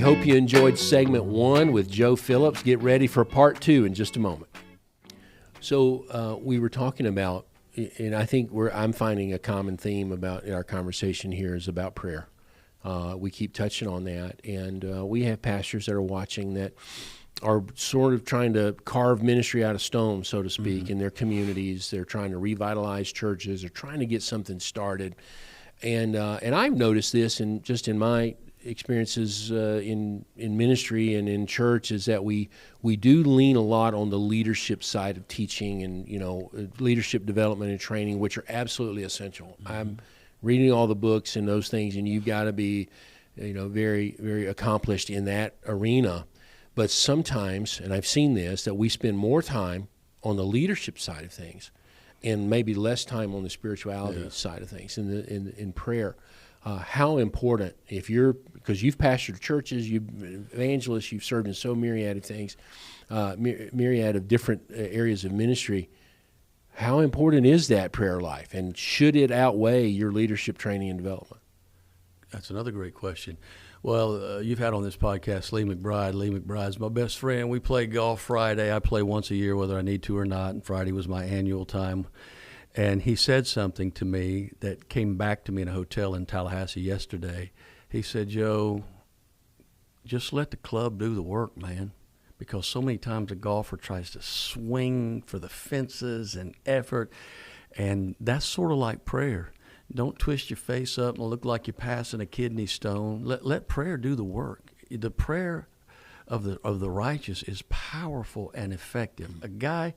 hope you enjoyed segment 1 with Joe Phillips. Get ready for part 2 in just a moment. So we were talking about, and I think I'm finding a common theme about our conversation here is about prayer. We keep touching on that, and we have pastors that are watching that are sort of trying to carve ministry out of stone, so to speak, in their communities. They're trying to revitalize churches. They're trying to get something started. And I've noticed this in my experiences in ministry and in church is that we do lean a lot on the leadership side of teaching and, leadership development and training, which are absolutely essential. I'm reading all the books and those things, and you've got to be, very, very accomplished in that arena. But sometimes, and I've seen this, that we spend more time on the leadership side of things and maybe less time on the spirituality side of things in prayer. How important, because you've pastored churches, you've evangelists, you've served in so myriad of things, myriad of different areas of ministry. How important is that prayer life, and should it outweigh your leadership training and development? That's another great question. Well, you've had on this podcast Lee McBride. Lee McBride's my best friend. We play golf Friday. I play once a year whether I need to or not, and Friday was my annual time. And he said something to me that came back to me in a hotel in Tallahassee yesterday. He said, Joe, just let the club do the work, man, because so many times a golfer tries to swing for the fences and effort, and that's sort of like prayer. Don't twist your face up and look like you're passing a kidney stone. Let prayer do the work. The prayer of the righteous is powerful and effective. A guy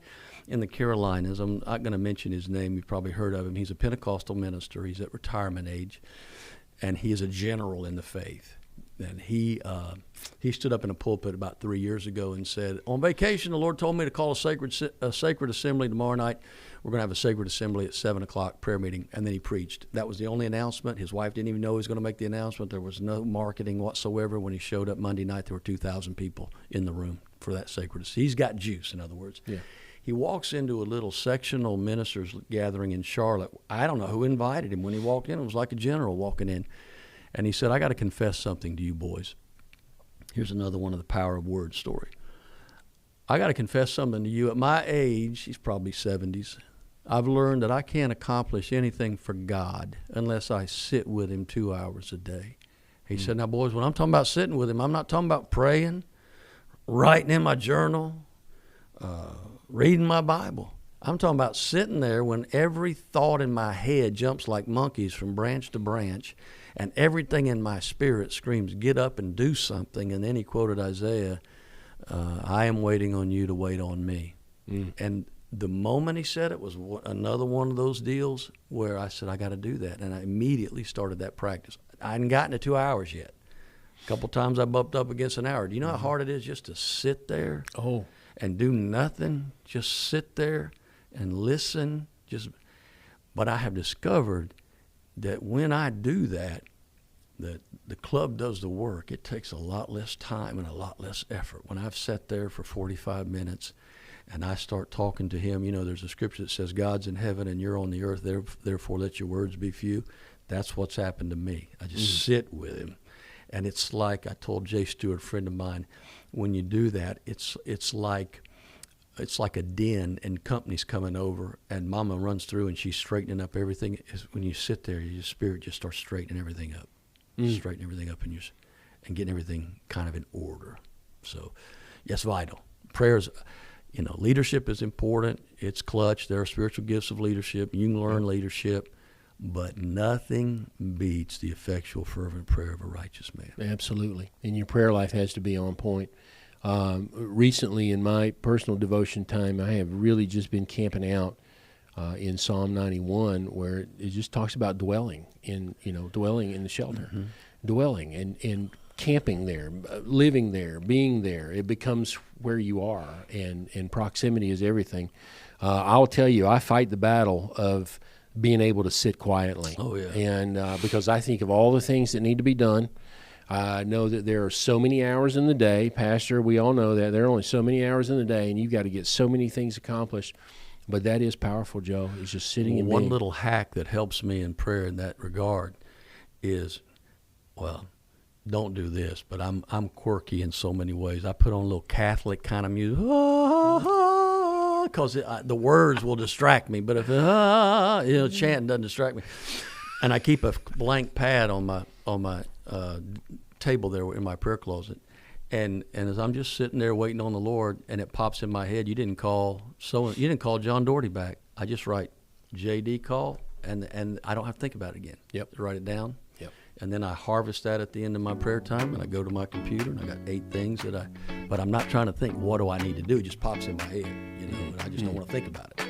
in the Carolinas, I'm not going to mention his name, you've probably heard of him. He's a Pentecostal minister. He's at retirement age, and he is a general in the faith. And he stood up in a pulpit about 3 years ago and said, on vacation, the Lord told me to call a sacred assembly tomorrow night. We're going to have a sacred assembly at 7 o'clock, prayer meeting. And then he preached. That was the only announcement. His wife didn't even know he was going to make the announcement. There was no marketing whatsoever. When he showed up Monday night, there were 2,000 people in the room for that sacred assembly. He's got juice, in other words. Yeah. He walks into a little sectional ministers gathering in Charlotte. I don't know who invited him. When he walked in, it was like a general walking in. And he said, I got to confess something to you boys. Here's another one of the power of word story. I got to confess something to you. At my age, he's probably 70s, I've learned that I can't accomplish anything for God unless I sit with him 2 hours a day. He said, now, boys, when I'm talking about sitting with him, I'm not talking about praying, writing in my journal, reading my Bible. I'm talking about sitting there when every thought in my head jumps like monkeys from branch to branch, and everything in my spirit screams, get up and do something. And then he quoted Isaiah, I am waiting on you to wait on me. And the moment he said it was another one of those deals where I said, I got to do that. And I immediately started that practice. I hadn't gotten to 2 hours yet. A couple times I bumped up against an hour. Do you know how hard it is just to sit there and do nothing? Just sit there and listen. But I have discovered that when I do that, the club does the work. It takes a lot less time and a lot less effort. When I've sat there for 45 minutes and I start talking to him, there's a scripture that says God's in heaven and you're on the earth, therefore let your words be few. That's what's happened to me. I just sit with him. And it's like, I told Jay Stewart, a friend of mine, when you do that, it's like a den and company's coming over and mama runs through and she's straightening up everything. When you sit there, your spirit just starts straightening everything up. Straightening everything up and getting everything kind of in order. So, yes, vital. Prayers, leadership is important. It's clutch. There are spiritual gifts of leadership. You can learn leadership, but nothing beats the effectual, fervent prayer of a righteous man. Absolutely. And your prayer life has to be on point. Recently, in my personal devotion time, I have really just been camping out in Psalm 91, where it just talks about dwelling in the shelter, dwelling and camping there, living there, being there. It becomes where you are, and proximity is everything. I'll tell you, I fight the battle of being able to sit quietly. Oh, yeah. And because I think of all the things that need to be done. I know that there are so many hours in the day. Pastor, we all know that. There are only so many hours in the day, and you've got to get so many things accomplished. But that is powerful, Joe. It's just sitting and being. One little hack that helps me in prayer in that regard is, don't do this, but I'm quirky in so many ways. I put on a little Catholic kind of music, because the words will distract me. But if chanting doesn't distract me, and I keep a blank pad on my table there in my prayer closet, and as I'm just sitting there waiting on the Lord, and it pops in my head, you didn't call John Dougherty back. I just write JD call, and I don't have to think about it again. Yep. Write it down. Yep. And then I harvest that at the end of my prayer time, and I go to my computer, and I got 8 things but I'm not trying to think, what do I need to do? It just pops in my head, and I just don't want to think about it.